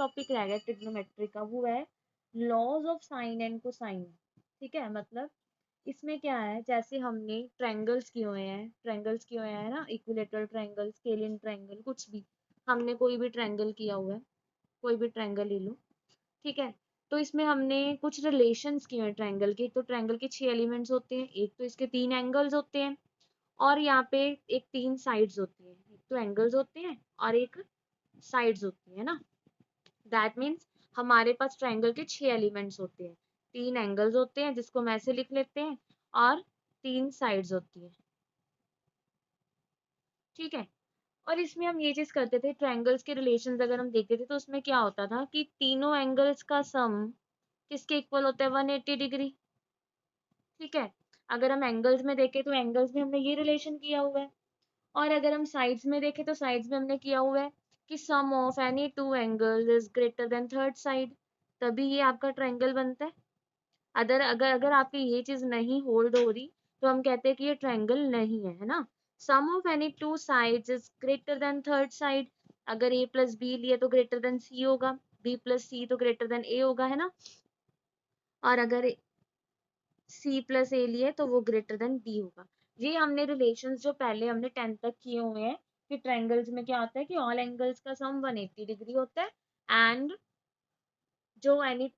Topic रह गया trigonometry का, वो है laws of sine and cosine. ठीक है, मतलब इसमें क्या है, जैसे हमने ट्रायंगल्स किए हुए हैं ना, इक्विलेटरल ट्रायंगल, स्केलियन ट्रायंगल, कुछ भी हमने कोई भी ट्रायंगल किया हुआ है, कोई भी ट्रायंगल ले लो। ठीक है, तो इसमें हमने कुछ रिलेशंस किए हैं ट्रायंगल के। तो ट्रायंगल के 6 एलिमेंट्स होते हैं, एक तो इसके 3 एंगल्स होते हैं, और यहाँ पे एक 3 साइड्स होती हैं। एक तो एंगल्स होते हैं और एक साइड्स होती है ना। दैट मीन्स हमारे पास ट्रायंगल के 6 एलिमेंट्स होते हैं, 3 एंगल्स होते हैं जिसको हम ऐसे लिख लेते हैं, और 3 साइड्स होती है। ठीक है, और इसमें हम ये चीज करते थे, ट्रायंगल्स के रिलेशंस अगर हम देखते थे तो उसमें क्या होता था कि तीनों एंगल्स का सम किसके इक्वल होता है, 180 डिग्री। ठीक है, अगर हम एंगल्स में देखें तो एंगल्स में हमने ये रिलेशन किया हुआ है, और अगर हम साइड्स में देखें तो साइड्स में हमने किया हुआ है कि sum of any two angles is greater than third side, तभी ये आपका ट्रायंगल बनता है। अगर अगर अगर आपकी ये चीज नहीं होल्ड हो रही तो हम कहते हैं कि ये ट्रायंगल नहीं है ना। Sum of any two sides is greater than third side, अगर a प्लस बी लिए तो ग्रेटर देन c होगा, b प्लस सी तो ग्रेटर देन a होगा, है ना। और अगर c प्लस ए लिए तो वो ग्रेटर देन b होगा। ये हमने रिलेशंस जो पहले हमने 10th तक किए हुए हैं कि ट्रायंगल्स में क्या होता है कि ऑल एंगल्स का सम 180 डिग्री होता है, एंड जो any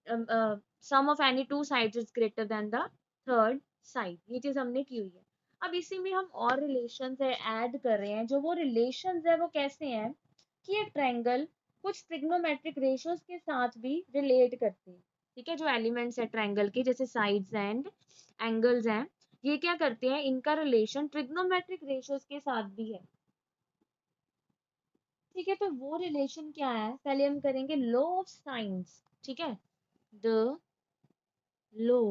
sum of any two sides is greater than the third side. ये चीज हमने की हुई है। अब इसी में हम और रिलेशंस है ऐड कर रहे हैं। जो वो रिलेशंस है वो कैसे हैं कि ये ट्रायंगल कुछ ट्रिग्नोमेट्रिक रेशियोज के साथ भी रिलेट करते हैं। ठीक है, जो एलिमेंट्स है ट्रायंगल के जैसे साइड्स एंड एंगल्स हैं, ये क्या करते हैं, इनका रिलेशन ट्रिग्नोमेट्रिक रेशियोज के साथ भी है। ठीक है, तो वो रिलेशन क्या है, पहले हम करेंगे लॉ ऑफ साइंस। ठीक है, द लॉ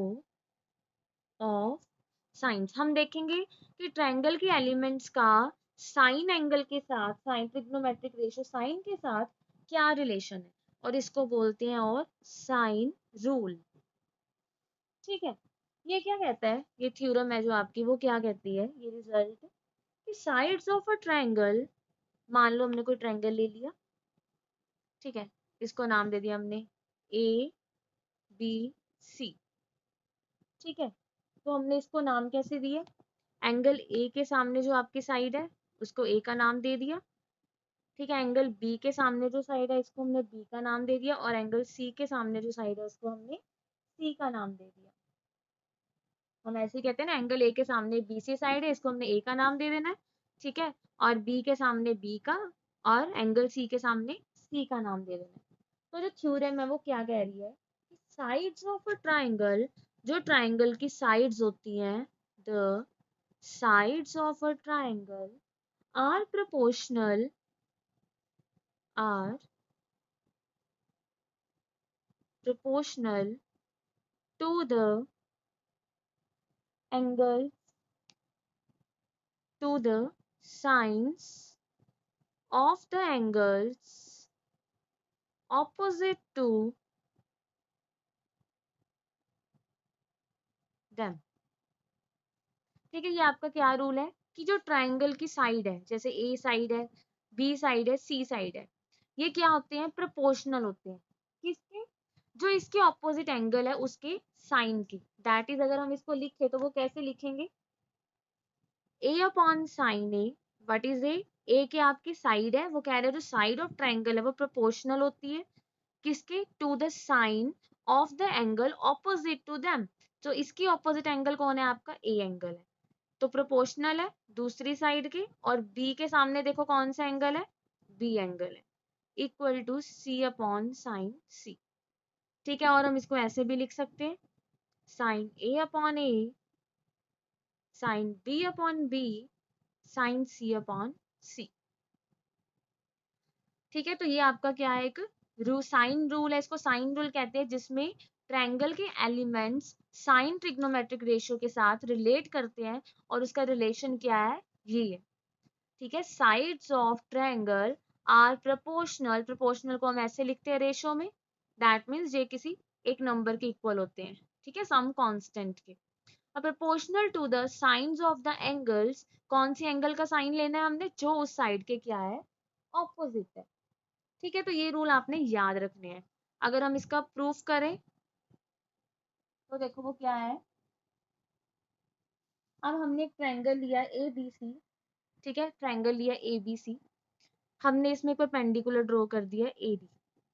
ऑफ साइंस। हम देखेंगे कि ट्रायंगल के एलिमेंट्स का साइन एंगल के साथ, साइन ट्रिग्नोमेट्रिक रेशियो साइन के साथ क्या रिलेशन है, और इसको बोलते हैं और साइन रूल। ठीक है, ये क्या कहता है, ये थ्योरम है जो आपकी, वो क्या कहती है, ये रिजल्ट कि साइड्स ऑफ अ ट्रायंगल, मान लो हमने कोई ट्रायंगल ले लिया। ठीक है, इसको नाम दे दिया हमने ए बी सी। ठीक है, तो हमने इसको नाम कैसे दिए, एंगल ए के सामने जो आपकी साइड है उसको ए का नाम दे दिया। ठीक है, एंगल बी के सामने जो साइड है इसको हमने बी का नाम दे दिया, और एंगल सी के सामने जो साइड है उसको हमने सी का नाम दे दिया। हम ऐसे ही कहते हैं ना, एंगल ए के सामने बी सी साइड है, इसको हमने ए का नाम दे देना है। ठीक है, और बी के सामने बी का, और एंगल सी के सामने सी का नाम दे देना है। तो जो थ्योरम है वो क्या कह रही है कि साइड्स ऑफ अ ट्रायंगल, जो ट्रायंगल की साइड्स होती हैं, the sides of a triangle are are proportional to the angle, to the sines of the angles opposite to them। ठीक है, ये आपका क्या रूल है कि जो ट्रायंगल की साइड है, जैसे ए साइड है, बी साइड है, सी साइड है, ये क्या होते हैं, प्रोपोर्शनल होते हैं। किसके, जो इसके ऑपोजिट एंगल है उसके साइन की। दैट इज, अगर हम इसको लिखे तो वो कैसे लिखेंगे, A upon sine A. What is A, A के आपकी साइड है, वो कह रहे हैं जो साइड ऑफ ट्रायंगल है वो प्रोपोर्शनल होती है किसके, to the sine of the angle opposite to them. तो इसकी ऑपोजिट एंगल कौन है, आपका ए एंगल है, तो प्रोपोर्शनल है दूसरी साइड के। और बी के सामने देखो कौन सा एंगल है, बी एंगल है, equal to C upon sine C. ठीक है, और हम इसको ऐसे भी लिख सकते हैं, sine A upon A, sine B upon B, sine C upon C. ठीक है, तो ये आपका क्या है, एक साइन रूल है, इसको साइन रूल कहते हैं, जिसमें ट्रायंगल के एलिमेंट्स साइन ट्रिग्नोमेट्रिक रेशियो के साथ रिलेट करते हैं, और उसका रिलेशन क्या है, ये है। ठीक है, sides of triangle are proportional, proportional को हम ऐसे लिखते हैं रेशियो में, दैट मीन्स ये किसी एक नंबर के इक्वल होते हैं। ठीक है, सम कांस्टेंट के। अब proportional to the sines of the angles, कौन सी एंगल का साइन लेना है हमने, जो उस साइड के क्या है, ऑपोजिट है। ठीक है, तो ये रूल आपने याद रखने हैं। अगर हम इसका प्रूफ करें तो देखो वो क्या है। अब हमने एक ट्रायंगल लिया ए बी सी, ठीक है, ट्रायंगल लिया ए बी सी, हमने इसमें परपेंडिकुलर ड्रॉ कर दिया ए डी,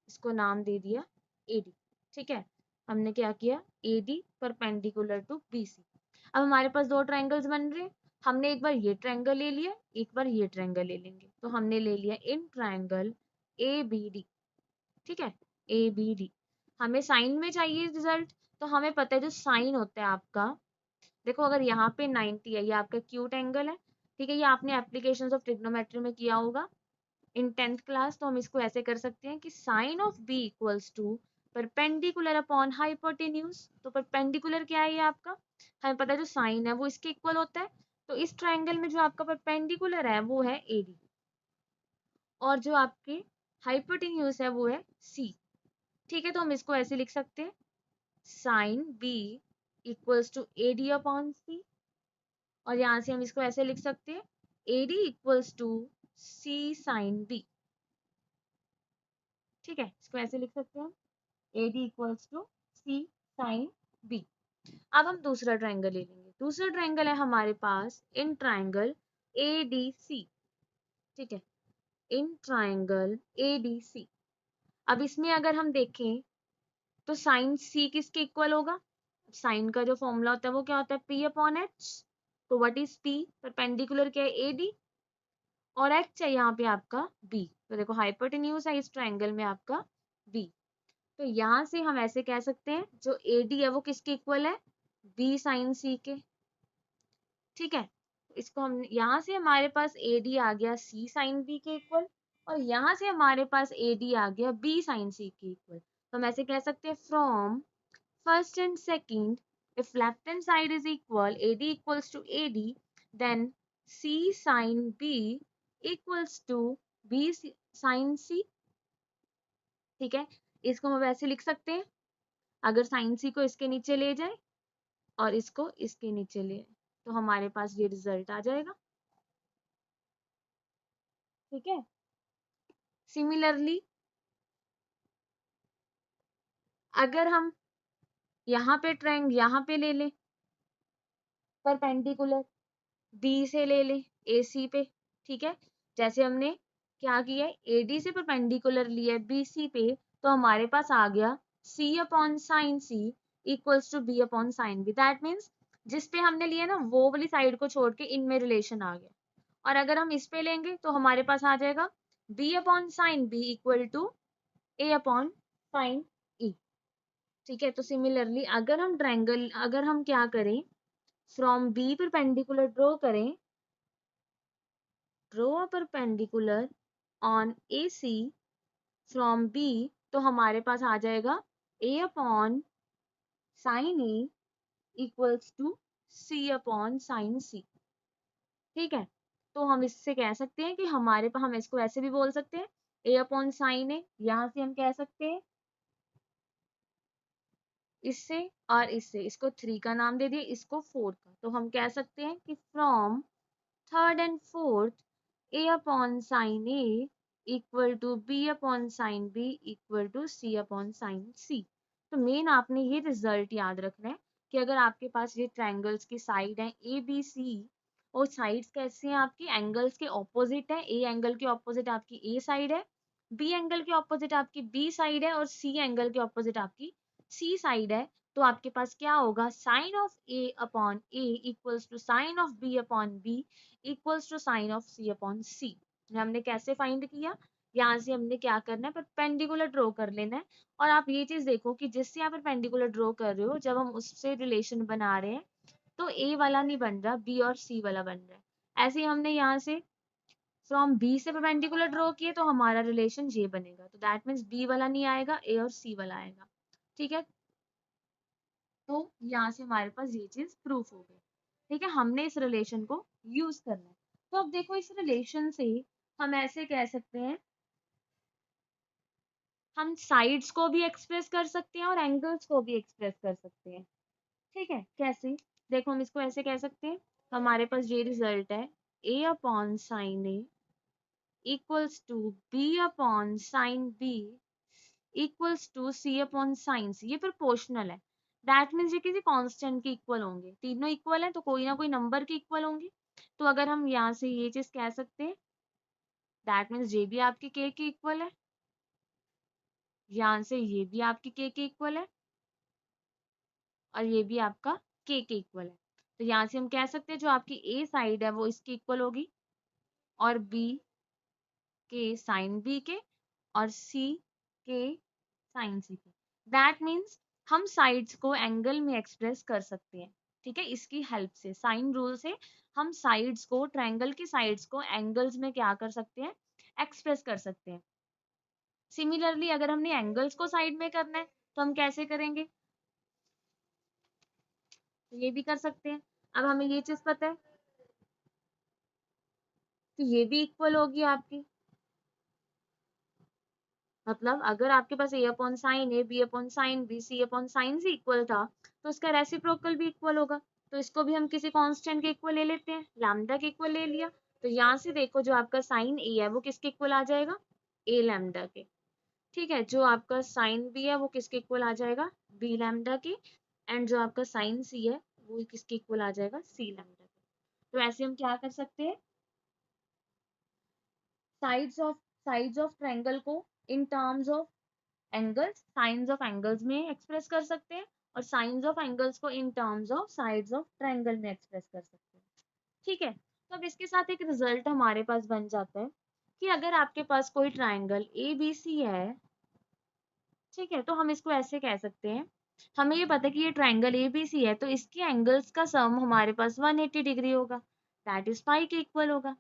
इसको नाम दे दिया ए डी, ठीक है। हमने क्या किया, A D perpendicular to B C. अब हमारे पास दो ट्रायंगल्स बन रहे हैं, हमने एक बार ये ट्रायंगल ले लिया, एक बार ये ट्रायंगल ले लेंगे, तो हमने ले लिया in triangle A B D, ठीक है, ए बी डी। हमें साइन में चाहिए रिजल्ट, तो हमें पता है जो साइन होता है आपका, देखो अगर यहाँ पे 90 है, ये आपका क्यूट एंगल है, ठीक है, ये आपने एप्लीकेशंस ऑफ ट्रिग्नोमेट्री में किया होगा इन 10th क्लास। तो हम इसको ऐसे कर सकते हैं कि sine of B equals to perpendicular upon hypotenuse. तो परपेंडिकुलर क्या है ये आपका, हमें पता है जो साइन है वो इसके इक्वल होता है, तो इस ट्रायंगल में जो आपका परपेंडिकुलर है वो है ए डी, और जो आपके हाइपोटेन्यूज है वो है सी, ठीक है। तो हम इसको ऐसे लिख सकते हैं, sine B equals to A D upon C, और यहाँ से हम इसको ऐसे लिख सकते हैं, A D equals to C sine B, ठीक है, इसको ऐसे लिख सकते हैं, A D equals to C sine B. अब हम दूसरा ट्रायंगल ले लेंगे, दूसरा ट्रायंगल है हमारे पास इन ट्रायंगल ए डी सी, ठीक है, इन ट्रायंगल ए डी सी। अब इसमें अगर हम देखें तो साइन सी किसके इक्वल होगा, साइन का जो फॉर्मूला होता है वो क्या होता है, पी अपॉन एच। तो व्हाट इज पी, परपेंडिकुलर क्या है ए डी, और एच है यहाँ पे आपका बी, तो देखो हाइपोटेन्यूज है इस ट्रायंगल में आपका बी। तो यहाँ से हम ऐसे कह सकते हैं जो ए डी है वो किसके इक्वल है, बी साइन सी के, ठीक है। इसको हम यहाँ से हमारे पास ए डी आ गया सी साइन बी के इक्वल, और यहाँ से हमारे पास ए डी आ गया बी साइन सी के इक्वल। तो हम ऐसे कह सकते हैं, from first and second, if left hand side is equal, AD equals to AD, then C sin B equals to B sin C, ठीक है। इसको हम वैसे लिख सकते हैं, अगर sin C को इसके नीचे ले जाए और इसको इसके नीचे ले, तो हमारे पास ये रिजल्ट आ जाएगा, ठीक है। सिमिलरली अगर हम यहाँ पे ट्रायंगल यहाँ पे ले लें परपेंडिकुलर, बी से ले ले ए सी पे, ठीक है, जैसे हमने क्या किया है, ए डी से परपेंडिकुलर लिया है बी सी पे, तो हमारे पास आ गया C upon sine C equals to B upon sine B. That means जिस पे हमने लिया ना वो वाली साइड को छोड़ के इनमें रिलेशन आ गया, और अगर हम इस पे लेंगे तो हमारे पास आ जाएगा B upon sine B equal to A upon sine E, ठीक है। तो सिमिलरली अगर हम क्या करें, फ्रॉम बी परपेंडिकुलर ड्रॉ करें, draw a perpendicular on AC from B, तो हमारे पास आ जाएगा A upon sine A equals to C upon sine C, ठीक है। तो हम इससे कह सकते हैं कि हमारे पास, हम इसको ऐसे भी बोल सकते हैं A अपॉन साइन A, यहाँ से हम कह सकते हैं इससे और इससे, इसको 3 का नाम दे दिए, इसको 4 का, तो हम कह सकते हैं कि from third and fourth A upon sin A equal to B upon sin B equal to C upon sin C। तो मेन आपने ये रिजल्ट याद रखना है कि अगर आपके पास ये ट्रायंगल्स की साइड है ए बी सी, और साइड्स कैसे हैं आपकी, एंगल्स के ऑपोजिट है, ए एंगल के ऑपोजिट आपकी ए साइड है, बी एंगल के ऑपोजिट आपकी बी साइड है, और सी एंगल के ऑपोजिट आपकी सी साइड है। तो आपके पास क्या होगा, sine of A upon A equals to sine of B upon B equals to sine of C upon C. हमने कैसे फाइंड किया, यहाँ से हमने क्या करना है, परपेंडिकुलर ड्रॉ कर लेना है। और आप ये चीज देखो कि जिससे आप परपेंडिकुलर ड्रॉ कर रहे हो, जब हम उससे रिलेशन बना रहे हैं तो ए वाला नहीं बन रहा, बी और सी वाला बन रहा है। ऐसे ही हमने यहाँ से फ्रॉम बी से परपेंडिकुलर ड्रॉ किए तो हमारा रिलेशन ये बनेगा, तो दैट मीन्स बी वाला नहीं आएगा, ए और सी वाला आएगा, ठीक है। तो यहाँ से हमारे पास ये चीज प्रूफ हो गई, ठीक है। हमने इस रिलेशन को यूज करना है। तो अब देखो इस रिलेशन से हम ऐसे कह सकते हैं, हम साइड्स को भी एक्सप्रेस कर सकते हैं और एंगल्स को भी एक्सप्रेस कर सकते हैं, ठीक है। कैसे, देखो हम इसको ऐसे कह सकते हैं, हमारे पास ये रिजल्ट है A upon sine A equals to B upon sine B equals to C upon sine C, ये प्रोपोर्शनल है। दैट मीन्स ये किसी कांस्टेंट के इक्वल होंगे, तीनों इक्वल है तो कोई ना कोई नंबर के इक्वल होंगे। तो अगर हम यहाँ से ये चीज कह सकते हैं, दैट मीन्स ये भी आपके के इक्वल है, यहाँ से ये भी आपके के इक्वल है, और ये भी आपका के इक्वल है। तो यहाँ से हम कह सकते हैं जो आपकी ए साइड है वो इसकी इक्वल होगी, और बी के साइन बी के, और सी के साइन सी के। दैट मीन्स हम साइड्स को एंगल में एक्सप्रेस कर सकते हैं। ठीक है, इसकी हेल्प से, साइन रूल से हम साइड्स को, ट्रायंगल की साइड्स को एंगल्स में क्या कर सकते हैं, एक्सप्रेस कर सकते हैं। सिमिलरली अगर हमने एंगल्स को साइड में करना है तो हम कैसे करेंगे, तो ये भी कर सकते हैं। अब हमें ये चीज पता है कि ये भी इक्वल होगी आपकी, मतलब अगर आपके पास a upon sine A, b upon sine B, c upon sine C equal था, तो इसका रेसिप्रोकल भी इक्वल होगा। तो इसको भी हम किसी कांस्टेंट के इक्वल ले लेते हैं, लैम्डा के इक्वल ले लिया। तो यहाँ से देखो जो आपका साइन ए है वो किसके इक्वल आ जाएगा, a लैम्डा के। ठीक है, जो आपका साइन बी है वो किसके इक्वल आ जाएगा, b लैम्डा के। एंड जो आपका साइन सी है वो किसके इक्वल आ जाएगा, c लैम्डा के। तो ऐसे हम क्या कर सकते हैं, साइड्स ऑफ ट्रायंगल को in terms of angles, science of angles में एक्सप्रेस कर सकते हैं, और साइंस ऑफ एंगल्स को in terms of sides of triangle में एक्सप्रेस कर सकते हैं। ठीक है, तो अब इसके साथ एक रिजल्ट हमारे पास बन जाता है कि अगर आपके पास कोई ट्रायंगल ए बी सी है, ठीक है, तो हम इसको ऐसे कह सकते हैं, हमें ये पता है कि ये ट्रायंगल ए बी सी है, तो इसके एंगल्स का सम हमारे पास 180 डिग्री होगा, दैट इज पाई के इक्वल होगा।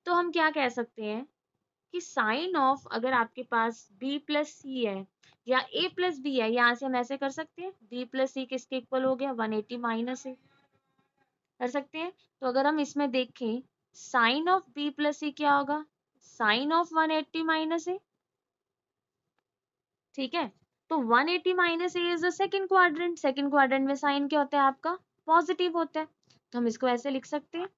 तो हम क्या कह सकते हैं कि साइन ऑफ, अगर आपके पास b प्लस सी है या a प्लस बी है, यहाँ से हम ऐसे कर सकते हैं, b प्लस सी किसके इक्वल हो गया, 180 माइनस ए, कर सकते हैं। तो अगर हम इसमें देखें, साइन ऑफ b प्लस सी क्या होगा, साइन ऑफ 180 माइनस ए। ठीक है, तो 180 minus A is the second quadrant, second quadrant में साइन क्या होता है आपका, पॉजिटिव होता है। तो हम इसको ऐसे लिख सकते हैं,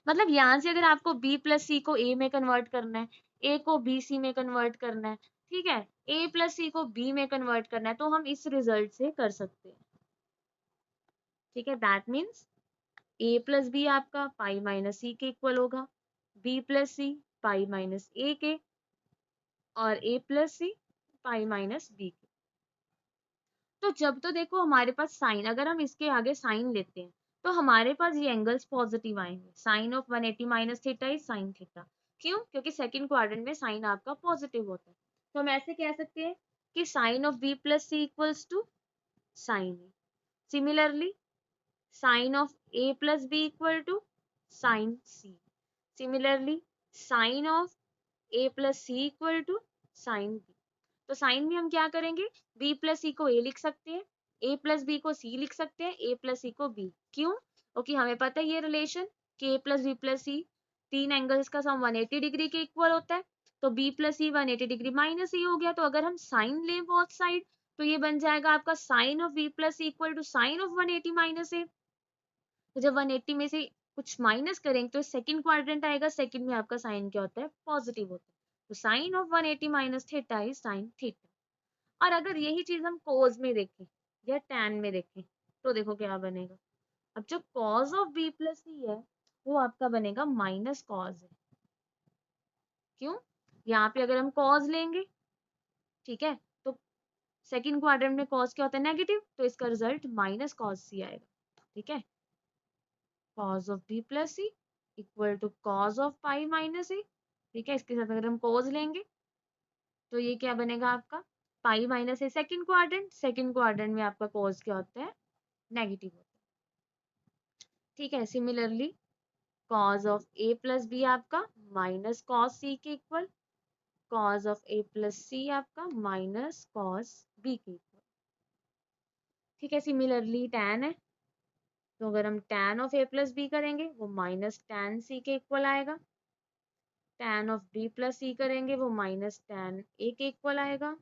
मतलब यहाँ से अगर आपको b प्लस सी को a में कन्वर्ट करना है, a को b सी में कन्वर्ट करना है, ठीक है, a प्लस सी को b में कन्वर्ट करना है, तो हम इस रिजल्ट से कर सकते हैं। ठीक है, that means a plus B आपका पाई माइनस सी के इक्वल होगा, b plus C pi minus a के, और a plus C pi minus b के। तो जब तो देखो हमारे पास साइन, अगर हम इसके आगे साइन लेते हैं तो हमारे पास ये एंगल्स पॉजिटिव आएंगे, sine of 180 minus theta is sine theta. क्यों, क्योंकि सेकंड क्वाड्रेंट में साइन आपका पॉजिटिव होता है। तो हम ऐसे कह सकते हैं कि sine of b plus C equals to sine A. Similarly sine of a plus B equal to sine C. Similarly sine of a plus C equal to sine B. तो साइन में हम क्या करेंगे, b प्लस सी को a लिख सकते हैं, a plus B को c लिख सकते हैं, a प्लस सी को b। क्यों, क्योंकि हमें पता है ये रिलेशन कि a प्लस बी प्लस सी, तीन एंगल्स का सम 180 डिग्री के इक्वल होता है। तो b प्लस सी 180 डिग्री माइनस e हो गया। तो अगर हम साइन लें बोथ साइड, तो ये बन जाएगा आपका sine of b plus C equal to sine of 180 minus A. तो जब 180 में से कुछ माइनस करेंगे तो सेकंड क्वाड्रेंट आएगा, सेकंड में आपका साइन क्या होता है, पॉजिटिव होता है। तो sine of 180 minus theta is sine theta. और अगर यही चीज हम कोस में देखें या टैन में देखें, तो देखो क्या बनेगा। अब जो cos of B plus C है वो आपका बनेगा माइनस कॉस है। क्यों, यहाँ पे अगर हम कॉस लेंगे, ठीक है, तो सेकंड क्वाड्रेंट में कॉस क्या होता है, नेगेटिव, तो इसका रिजल्ट माइनस कॉस सी आएगा। ठीक है, cos of B plus C equal to cos of pi minus A. ठीक है, इसके साथ अगर हम कॉस लेंगे तो ये क्या बनेगा आपका, पाई माइनस ए। सेकंड क्वाड्रेंट में आपका कॉस क्या होता है, नेगेटिव होता है। ठीक है, similarly cos of A plus B आपका माइनस कॉस सी के equal, cos of A plus C आपका माइनस कॉस बी के इक्वल। ठीक है, सिमिलरली टैन है, तो अगर हम tan of A plus B करेंगे वो माइनस टैन सी के इक्वल आएगा, tan of B plus C करेंगे वो माइनस टैन ए के इक्वल आएगा,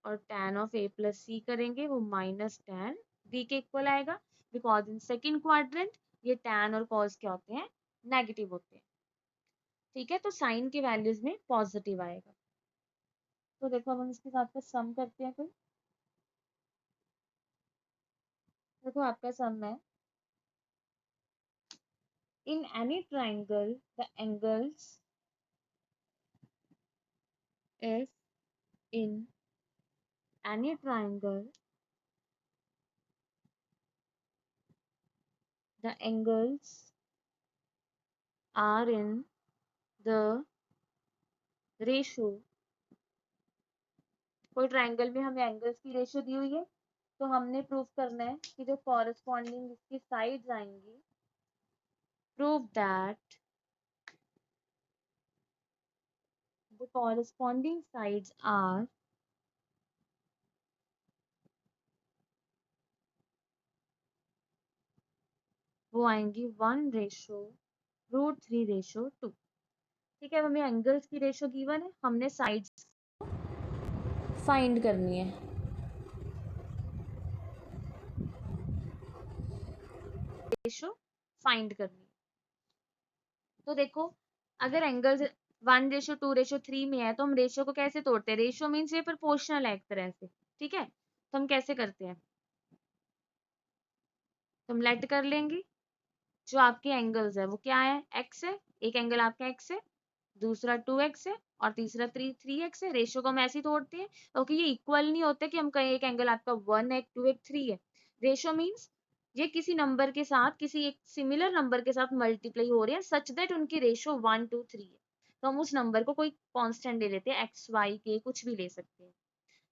और tan of A plus C करेंगे वो माइनस टैन बी के इक्वल आएगा। बिकॉज इन सेकंड क्वाड्रेंट ये टैन और कॉस क्या होते हैं, नेगेटिव होते हैं। ठीक है, तो साइन की वैल्यूज में पॉजिटिव आएगा। तो देखो अब हम इसके साथ में सम करते हैं। फिर देखो आपका सम है, इन any triangle the angles if in any triangle the angles are in the ratio, कोई ट्राइंगल में हमें एंगल्स की रेशियो दी हुई है, तो हमने प्रूव करना है कि जो कॉरेस्पॉन्डिंग इसकी साइड्स आएंगी, prove that the corresponding sides are वो आएंगी 1:√3:2। ठीक है, अब हमें एंगल्स की रेशियो गिवन है, हमने साइड्स फाइंड करनी है। रेशियो फाइंड करनी है, तो देखो अगर एंगल्स 1:2:3 में है तो हम रेशियो को कैसे तोड़ते हैं? रेशियो मीन्स ये प्रोपोर्शनल है एक तरह से। ठीक है, तो हम कैसे करते हैं? तो हम लेट कर लेंगे, जो आपके एंगल्स है वो क्या है? एक्स है, एक एंगल आपका एक्स है, दूसरा 2x है और तीसरा 3x है। रेशियो को हम ऐसे ही तोड़ते हैं, ओके। ये इक्वल नहीं होते कि हम कहें एक एंगल आपका 1 है, 2 है, 3 है। रेशियो मीन्स ये किसी नंबर के साथ, किसी एक सिमिलर नंबर के साथ मल्टीप्लाई हो रहे हैं सच दैट उनकी रेशियो 1 2 3 है। तो हम उस नंबर को कोई कांस्टेंट ले लेते हैं, एक्स वाई के कुछ भी ले सकते हैं।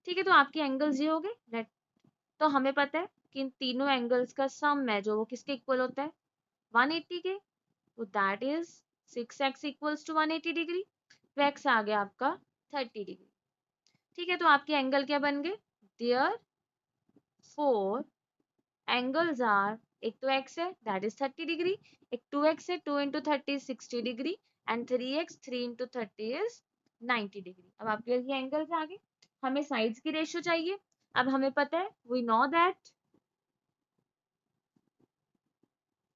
ठीक है, तो आपके एंगल्स ये हो गए। तो हमें पता है कि इन तीनों एंगल्स का सम है जो वो किसके इक्वल होता है? 180 के। तो that is 6x equals to 180 degree. तो x आ गया आपका 30 डिग्री। ठीक है, तो आपके एंगल क्या बन गए? देयर फोर एंगल्स आर, एक तो x है दैट इज 30 डिग्री, एक 2x है, 2 into 30 is 60 degree, and 3x 3 into 30 is 90 degree. अब आपके ये एंगल्स आ गए। हमें साइड्स की रेशियो चाहिए। अब हमें पता है, वी नो दैट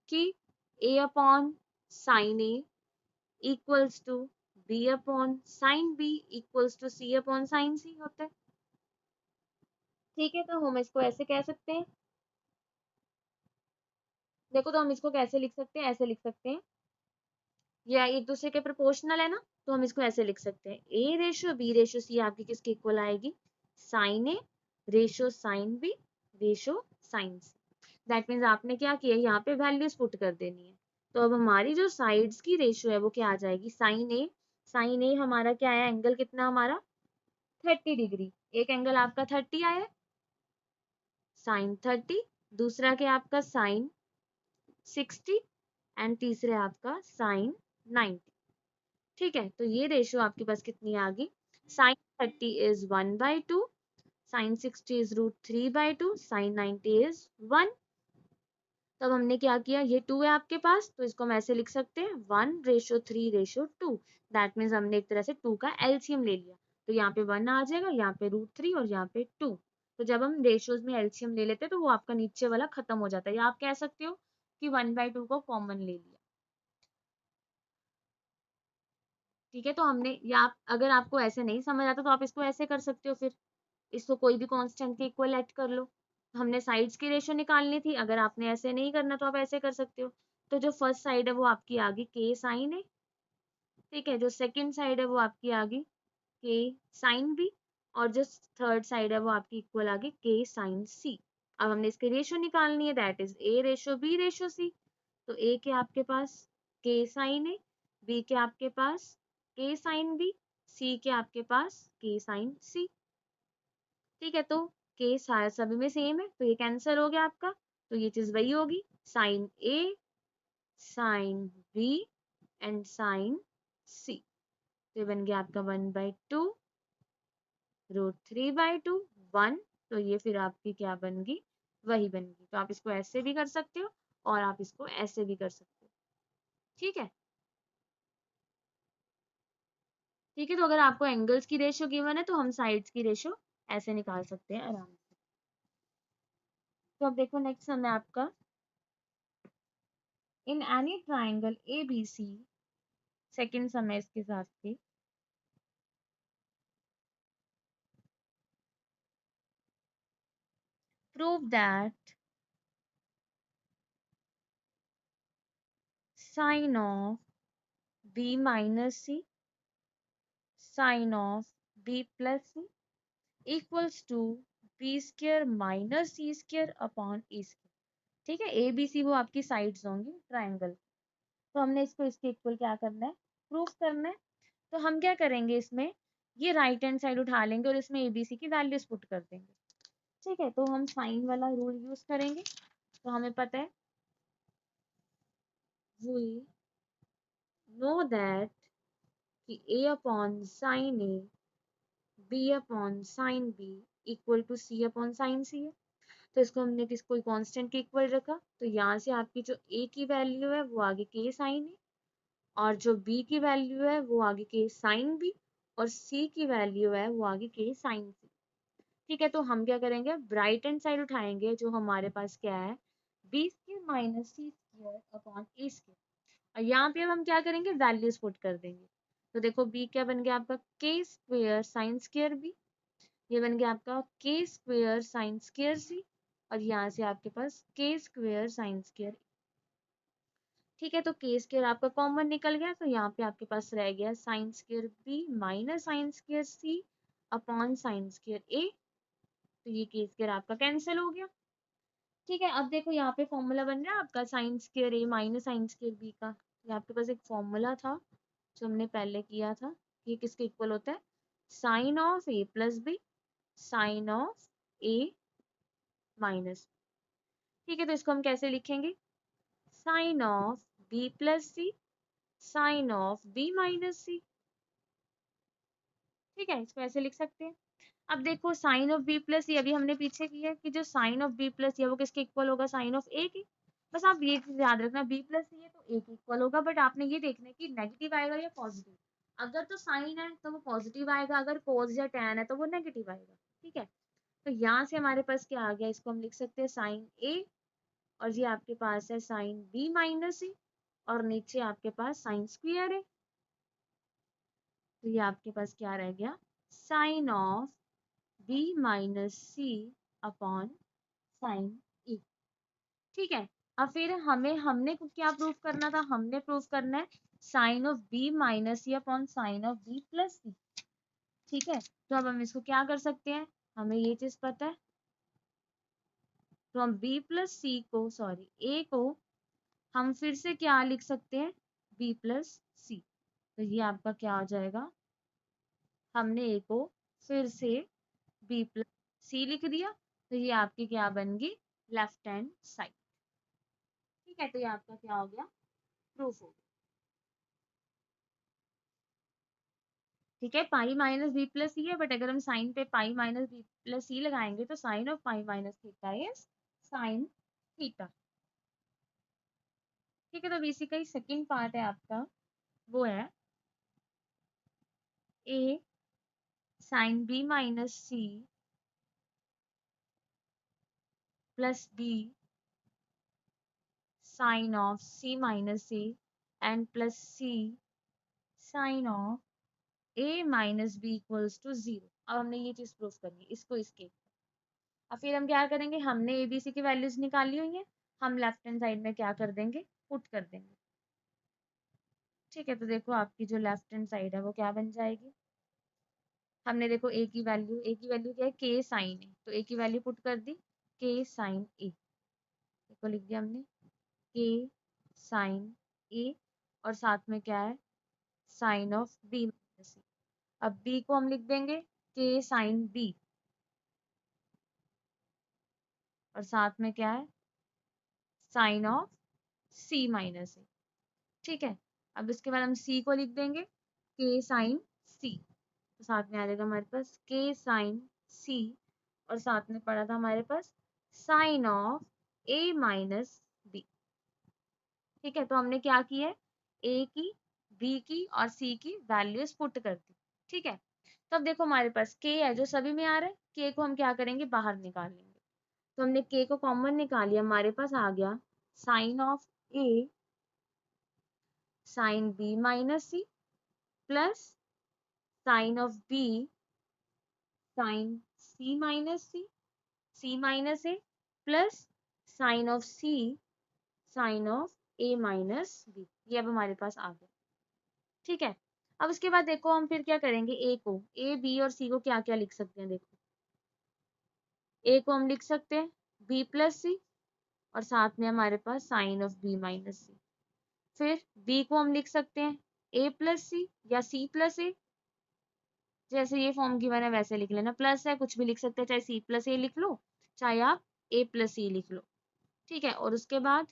कि a upon sine a equals to b upon sine b equals to c upon sine c होता है। ठीक है, तो हम इसको ऐसे कह सकते हैं। देखो तो हम इसको कैसे लिख सकते हैं? ऐसे लिख सकते हैं, या एक दूसरे के प्रोपोर्शनल है ना, तो हम इसको ऐसे लिख सकते हैं, a:b:c आपकी किसके इक्वल आएगी? Sine a ratio sine b ratio sine c। That means आपने क्या किया, यहाँ पे वैल्यूज पुट कर देनी है। तो अब हमारी जो साइड्स की रेशियो है वो क्या आ जाएगी? साइन ए हमारा क्या है? एंगल कितना हमारा? 30 डिग्री। एक एंगल आपका 30 आया, साइन 30, दूसरा क्या आपका? साइन 60, एंड तीसरा आपका साइन 90। ठीक है, तो ये रेशियो आपके पास कितनी आ गई? Sine 30 is 1/2, sine 60 is √3/2, sine 90 is 1। तब हमने क्या किया, ये 2 है आपके पास तो इसको हम ऐसे लिख सकते हैं 1:3:2। दैट मीन्स हमने एक तरह से 2 का एलसीएम ले लिया। तो यहाँ पे 1 आ जाएगा, यहाँ पे √3 और यहाँ पे 2। तो जब हम रेशियोज में एलसीएम ले लेते हैं तो वो आपका नीचे वाला खत्म हो जाता है, या आप कह सकते हो कि 1/2 को कॉमन ले लिया। ठीक है, तो हमने, या अगर आपको ऐसे नहीं समझ आता तो आप इसको ऐसे कर सकते हो। फिर इसको कोई भी कांस्टेंट के इक्वल ऐड कर लो। हमने साइड्स की रेशियो निकालनी थी, अगर आपने ऐसे नहीं करना तो आप ऐसे कर सकते हो। तो जो फर्स्ट साइड है वो आपकी आ गई के साइन है। ठीक है, जो सेकंड साइड है वो आपकी आ गई के साइन बी, और जो थर्ड साइड है वो आपकी इक्वल आ गई के साइन सी। अब हमने इसकी रेशियो निकालनी है, दैट इज a:b:c। तो a के आपके पास के साइन ए, b के आपके पास के साइन बी, c के आपके पास के साइन सी। ठीक है, तो के सारे सभी में सेम है तो ये कैंसिल हो गया आपका। तो ये चीज वही होगी, sine A, sine B and sine C. तो ये बन गया आपका 1/2 √3/2 1। तो ये फिर आपकी क्या बन गई? वही बन गई। तो आप इसको ऐसे भी कर सकते हो और आप इसको ऐसे भी कर सकते हो। ठीक है, ठीक है। तो अगर आपको एंगल्स की रेशियो गिवन है तो हम साइड्स की रेशियो ऐसे निकाल सकते हैं आराम से। तो अब देखो नेक्स्ट समय आपका, in any triangle ABC second sum है इसके साथ भी। Prove that sine of B minus C sine of B plus C equals to B square minus C square upon A square. ठीक है, ए बी सी वो आपकी साइड्स होंगी triangle. तो हमने इसको इसके इक्वल क्या करना है, प्रूफ करना है। तो हम क्या करेंगे, इसमें ये राइट हैंड साइड उठा लेंगे और इसमें एबीसी की वैल्यूज पुट कर देंगे। ठीक है, तो हम साइन वाला रूल यूज करेंगे। तो हमें पता है वी नो दैट कि a upon sine A b upon sine B equal to c upon sine C है। तो इसको हमने कोई कांस्टेंट के इक्वल रखा, तो यहाँ से आपकी जो a की वैल्यू है वो आगे k साइन है, और जो b की वैल्यू है वो आगे k साइन बी, और c की वैल्यू है वो आगे k साइन सी। ठीक है, तो हम क्या करेंगे, राइट हैंड साइड उठाएंगे, जो हमारे पास क्या है, B square minus C square upon A square, और यहाँ पे अब हम क्या करेंगे, वैल्यूज पुट कर देंगे। तो देखो बी क्या बन गया आपका, के स्क्वायर साइन स्क्वायर बी, ये बन गया आपका के स्क्वायर साइन स्क्वायर सी, और यहाँ से आपके पास के स्क्वायर साइन स्क्वायर। ठीक है, तो के स्क्वायर आपका कॉमन निकल गया, तो यहाँ पे आपके पास रह गया sine square B minus sine square C upon sine square A. तो ये के स्क्वायर आपका कैंसिल हो गया। ठीक है, अब देखो यहाँ पे फॉर्मूला बन रहा है आपका sign square A minus sine square B का। ये आपके पास एक फॉर्मूला था जो हमने पहले किया था, ये किसके इक्वल होता है, sine of A plus B sine of A minus. ठीक है, तो इसको हम कैसे लिखेंगे, sine of B plus C sine of B minus C. ठीक है, इसको ऐसे लिख सकते हैं। अब देखो साइन ऑफ बी प्लस ये अभी हमने पीछे किया है कि जो साइन ऑफ बी प्लस ये वो किसके इक्वल होगा, साइन ऑफ ए के। बस आप ये चीज याद रखना, बी प्लस ये तो ए के इक्वल होगा, बट आपने ये देखना है कि नेगेटिव आएगा या पॉजिटिव। अगर तो साइन है तो वो पॉजिटिव आएगा, अगर कोस या टैन है तो वो नेगेटिव आएगा। ठीक है, तो यहाँ से हमारे पास क्या आ गया, इसको हम लिख सकते हैं साइन ए, और ये आपके पास है साइन बी माइनस ए, और नीचे आपके पास साइन स्क्वायर है। तो ये आपके पास क्या रह गया, sine of B minus C upon sine E. ठीक है, अब फिर हमने क्या प्रूफ करना था, हमने प्रूफ करना है sine of B minus C upon sine of B plus C. ठीक है, तो अब हम इसको क्या कर सकते हैं, हमें ये चीज पता है, तो हम बी प्लस सी को, सॉरी ए को हम फिर से क्या लिख सकते हैं, बी प्लस सी। तो ये आपका क्या हो जाएगा, हमने ए को फिर से बी प्लस सी लिख दिया, तो ये आपकी क्या बन गई, लेफ्ट हैंड साइड। ठीक है, तो ये आपका क्या हो गया, प्रूफ हो गया। ठीक है, pi minus B plus C है, बट अगर हम साइन पे pi minus B plus C लगाएंगे तो sine of pi minus theta is sine theta. ठीक है, तो बेसिकली सेकंड पार्ट है आपका, वो है A sine B minus C plus B sine of C minus C and plus C sine of A minus B equals to zero. अब हमने ये चीज प्रूफ करनी है, इसको इसके। अब फिर हम क्या करेंगे, हमने एबीसी की वैल्यूज निकाली हुई है, हम लेफ्ट हैंड साइड में क्या कर देंगे, पुट कर देंगे। ठीक है, तो देखो आपकी जो लेफ्ट हैंड साइड है वो क्या बन जाएगी, हमने देखो ए की वैल्यू क्या है, के साइन ए, तो ए की वैल्यू पुट कर दी, के साइन ए, देखो लिख दिया हमने के साइन ए, और साथ में क्या है, साइन ऑफ बी माइनस सी। अब बी को हम लिख देंगे के साइन बी, और साथ में क्या है, sine of C minus A. ठीक है, अब इसके बाद हम सी को लिख देंगे के साइन सी, तो साथ में आ जाएगा हमारे पास के साइन सी, और साथ में पड़ा था हमारे पास sine of A minus B. ठीक है, तो हमने क्या किया है, ए की, बी की और सी की वैल्यूज पुट कर दी। ठीक है, तो अब देखो हमारे पास के है जो सभी में आ रहा है, के को हम क्या करेंगे, बाहर निकाल लेंगे। तो हमने के को कॉमन निकाल लिया, हमारे पास आ गया sine of A sine B minus C plus sine of B sine C minus C C minus A plus sine of C sine of A minus B. ये अब हमारे पास आ गया। ठीक है, अब उसके बाद देखो हम फिर क्या करेंगे, ए को, ए बी और सी को क्या क्या लिख सकते हैं। देखो ए को हम लिख सकते हैं बी प्लस सी और साथ में हमारे पास साइन ऑफ बी माइनस सी। फिर बी को हम लिख सकते हैं ए प्लस सी या सी प्लस ए, जैसे ये फॉर्म गिवन है वैसे लिख लेना, प्लस है कुछ भी लिख सकते हैं, चाहे सी प्लस ए लिख लो चाहे आप ए प्लस सी लिख लो। ठीक है, और उसके बाद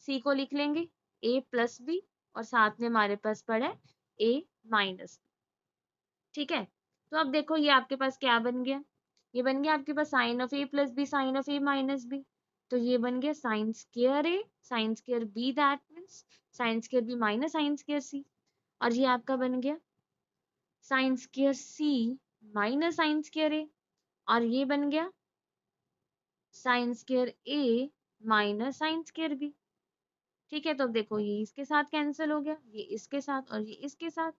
सी को लिख लेंगे ए प्लस बी और साथ में हमारे पास पड़ा है ए माइनस। ठीक है, तो अब देखो ये आपके पास क्या बन गया, ये बन गया आपके पास sine of A plus B sine of A minus B. तो ये बन गया sine square A sine square B, that means sine square B minus sine square C. और ये आपका बन गया sine square C minus sine square A, और ये बन गया sine square A minus sine square B. ठीक है, तो अब देखो ये इसके साथ कैंसिल हो गया, ये इसके साथ और ये इसके साथ,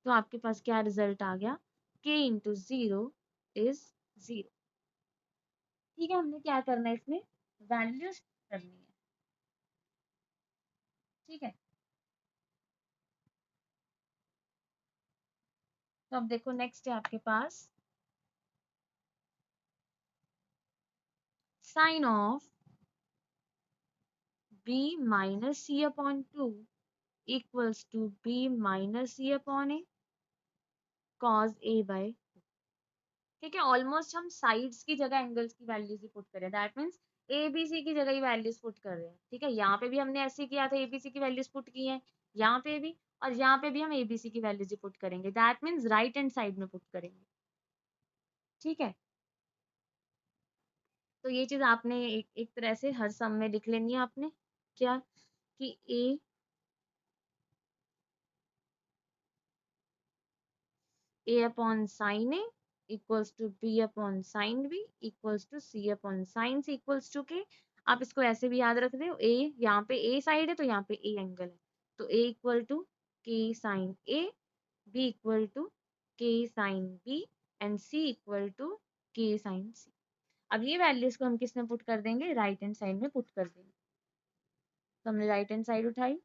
तो आपके पास क्या रिजल्ट आ गया, k into zero is zero. ठीक है, हमने क्या करना है इसमें, वैल्यूज करनी है। ठीक है, तो अब देखो नेक्स्ट है आपके पास sine of b minus C upon two equals to b minus C upon A cos A by. ठीक है, ऑलमोस्ट हम साइड्स की जगह एंगल्स की वैल्यूज ही पुट करें, that means A B C की जगह ही वैल्यूज पुट कर रहे हैं। ठीक है, यहाँ पे भी हमने ऐसे ही किया था, एबीसी की वैल्यूज पुट की है यहाँ पे भी, और यहाँ पे भी हम एबीसी की वैल्यूज ही पुट करेंगे, that means right hand side में पुट करेंगे। ठीक है, तो ये चीज आपने एक तरह से हर सम में लिख लेनी है आपने, क्या कि A upon sine A equals to B upon sine B equals to C upon sine C equals to K. आप इसको ऐसे भी याद रख दो, ए यहाँ पे ए साइड है तो यहाँ पे ए एंगल है, तो A equal to K sine A, B equal to K sine B and C equal to K sine C. अब ये वैल्यूज को हम किस में पुट कर देंगे, राइट हैंड साइड में पुट कर देंगे। तो हमने राइट हैंड साइड उठाई।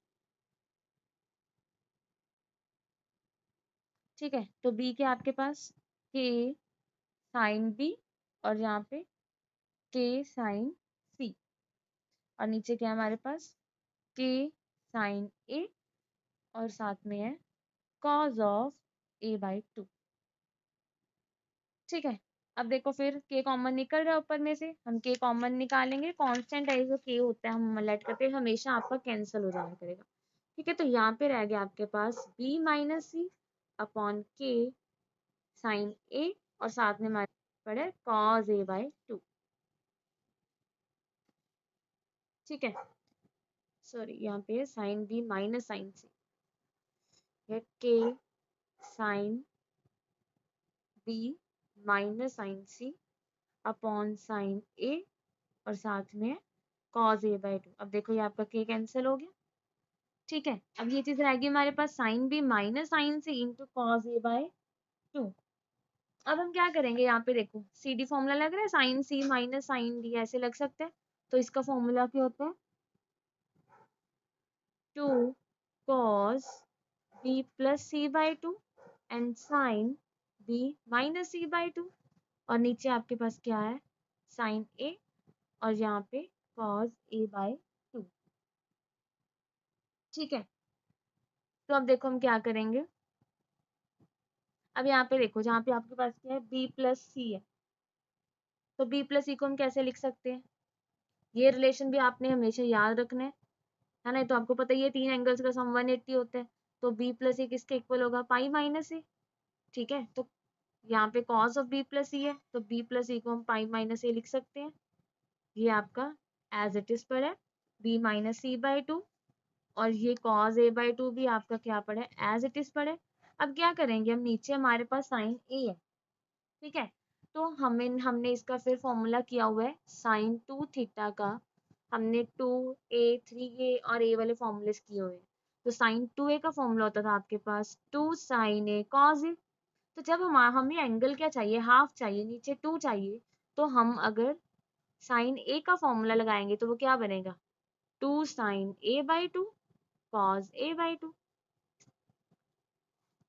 ठीक है, तो बी के आपके पास के साइन बी और यहाँ पे के साइन सी, और नीचे क्या है हमारे पास के साइन ए और साथ में है cause of A by to. ठीक है, अब देखो फिर के कॉमन निकल रहा है ऊपर में से, हम के कॉमन निकालेंगे, कांस्टेंट है जो के होता है हम लेट करते हैं हमेशा आपका कैंसिल हो जाया करेगा। ठीक है, तो यहाँ पे रह गया आपके पास बी माइनस सी अपॉन के साइन ए और साथ में हमारे पड़े कॉज ए बाई टू। ठीक है, सॉरी यहाँ पे साइन बी माइनस साइन सी, के sine B minus sine C upon sine ए और साथ में कॉज ए बाई टू। अब देखो ये आपका के कैंसिल हो गया। ठीक है, अब ये चीज रहेगी हमारे पास sine B minus sine C into cos A by two. अब हम क्या करेंगे, यहाँ पे देखो सी डी फॉर्मूला लग रहा है, sign C minus sign D ऐसे लग सकते हैं, तो इसका फॉर्मूला क्या होता है, two cos B plus C by two and sine B minus C by two, और नीचे आपके पास क्या है साइन ए और यहाँ पे कॉस ए बाई टू। ठीक है, तो अब देखो हम क्या करेंगे, अब यहाँ पे देखो जहाँ पे आपके पास क्या है बी प्लस सी है, तो बी प्लस सी को हम कैसे लिख सकते हैं, ये रिलेशन भी आपने हमेशा याद रखना है ना, तो आपको पता ही है तीन एंगल्स का सम 180 होता है, तो बी प्लस सी किसके इक्वल होगा, पाई माइनस ए। ठीक है, तो यहाँ पे cos of B plus C है, तो बी प्लस सी को हम पाई माइनस ए लिख सकते हैं, ये आपका एज इट इज पर है B minus C by two, और ये कॉस ए बाई टू भी आपका क्या पड़ा है एज इट इज पड़ा है। अब क्या करेंगे हम, नीचे हमारे पास साइन ए है। ठीक है, तो हमने इसका फिर फॉर्मूला किया हुआ है साइन टू थीटा का, हमने टू ए थ्री ए और ए वाले फॉर्मूलेस किए हुए हैं, तो साइन 2a का फॉर्मूला होता था आपके पास 2 sin a cos a। तो जब हमें एंगल क्या चाहिए, हाफ चाहिए, नीचे 2 चाहिए, तो हम अगर साइन a का फॉर्मूला लगाएंगे तो वो क्या बनेगा, 2 sin a by 2 cos a by 2।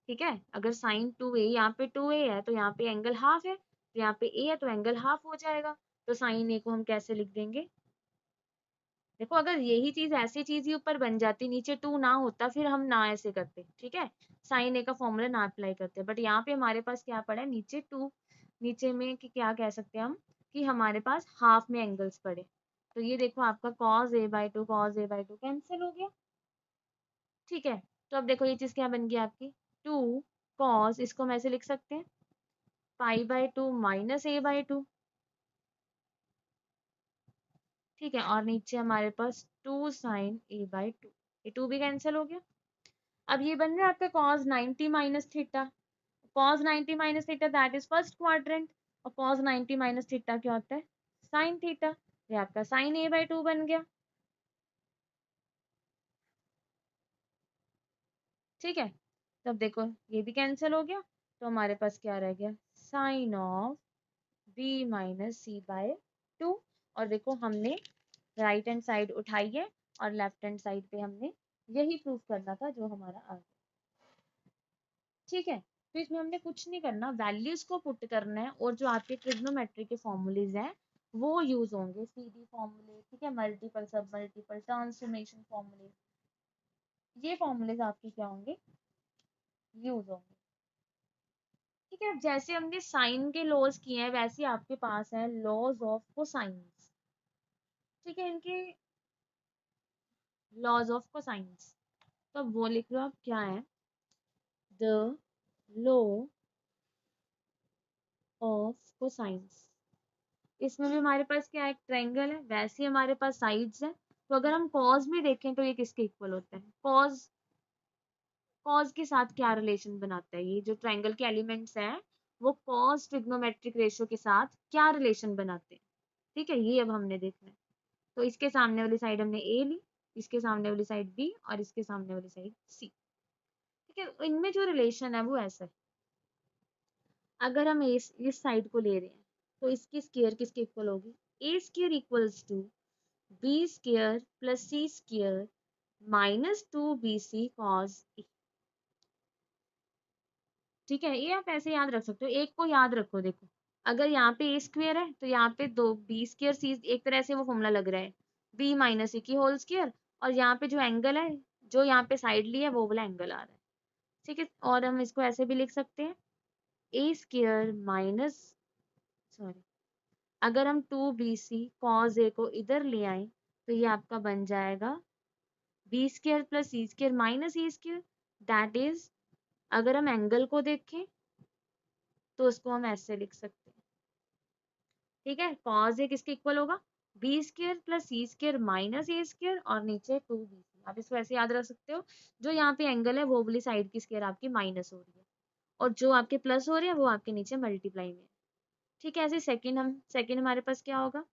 ठीक है, अगर साइन 2a, यहाँ पे 2a है तो यहाँ पे एंगल हाफ है, तो यहाँ पे a है तो एंगल हाफ हो जाएगा। तो साइन a को हम कैसे लिख देंगे, देखो अगर यही चीज ऐसी चीज ही ऊपर बन जाती, नीचे 2 ना होता, फिर हम ना ऐसे करते, ठीक है, साइन a का फॉर्मूला ना अप्लाई करते, बट यहाँ पे हमारे पास क्या पड़ा है, नीचे 2, नीचे में कि क्या कह सकते हैं हम, कि हमारे पास हाफ में एंगल्स पड़े। तो ये देखो आपका cos a by 2 cos a by 2 cancel हो गया। ठीक है, तो अब देखो ये चीज क्या बन गई आपकी, 2 cos, इसको हम ऐसे लिख सकते हैं pi by 2 minus a by 2। ठीक है, और नीचे हमारे पास 2 sin a बाय 2, ये 2 भी कैंसिल हो गया। अब ये बन रहा है आपका cos 90 minus theta, cos 90 minus theta that is first quadrant, और cos 90 माइनस थीटा क्या होता है, sin थीटा। ये आपका sin a बाय 2 बन गया। ठीक है, तब देखो ये भी कैंसिल हो गया, तो हमारे पास क्या रह गया, sine of b minus C by 2। और देखो हमने राइट हैंड साइड उठाई है और लेफ्ट हैंड साइड पे हमने यही प्रूफ करना था जो हमारा आ गया। ठीक है, तो इसमें हमने कुछ नहीं करना, वैल्यूज को पुट करना है, और जो आपके ट्रिग्नोमेट्री के फॉर्मूलेज हैं वो यूज होंगे, सीडी फॉर्मूले, ठीक है, मल्टीपल सब मल्टीपल ट्रांसफॉर्मेशन फॉर्मूले, ये फॉर्मूलेज आपके क्या होंगे, यूज होंगे। ठीक है, अब जैसे हमने साइन के लॉज किए हैं वैसे आपके पास है लॉज ऑफ कोसाइंस। ठीक है, इनके लॉज ऑफ कोसाइंस, तो अब वो लिख लो आप क्या है, द लॉ ऑफ कोसाइंस। इसमें भी हमारे पास क्या है, एक ट्रायंगल है, वैसे ही हमारे पास साइड्स है, तो अगर हम कॉज भी देखें तो ये किसके इक्वल होता है, कॉज, कॉज के साथ क्या रिलेशन बनाता है, ये जो ट्रायंगल के एलिमेंट्स हैं वो कॉज ट्रिग्नोमेट्रिक रेशियो के साथ क्या रिलेशन बनाते हैं। ठीक है, ये अब हमने देखना है। तो इसके सामने वाली साइड हमने ए ली, इसके सामने वाली साइड बी, और इसके सामने वाली साइड सी। ठीक है, इनमें जो रिलेशन है वो ऐसा है, अगर हम इस साइड को ले रहे हैं तो इसकी स्क्वायर किसके इक्वल होगी, A square equals to B square plus C square minus 2bc cos A. ठीक है, ये आप ऐसे याद रख सकते हो, एक को याद रखो, देखो अगर यहाँ पे ए स्क्वायर है तो यहाँ पे दो बी स्क्वायर सी, एक तरह से वो फॉर्मूला लग रहा है बी माइनस सी की होल स्क्वायर, और यहाँ पे जो एंगल है, जो यहाँ पे साइड ली है वो वाला एंगल आ रहा है। ठीक है, और हम इसको ऐसे भी लिख सकते हैं ए स्क्वायर माइनस, सॉरी, अगर हम 2bc cos a को इधर ले आए तो ये आपका बन जाएगा B square plus C square minus A square, that is, अगर हम एंगल को देखें तो उसको हम ऐसे लिख सकते हैं। ठीक है, cos a किसके इक्वल होगा, B square plus C square minus A square, और नीचे 2bc, आप इसको ऐसे याद रख सकते हो, जो यहाँ पे एंगल है वो वाली साइड की स्क्वायर आपकी माइनस हो रही है, और जो आपके प्लस हो रही है वो आपके नीचे मल्टीप्लाई में है। ठीक है, ऐसे सेकंड हमारे पास क्या होगा,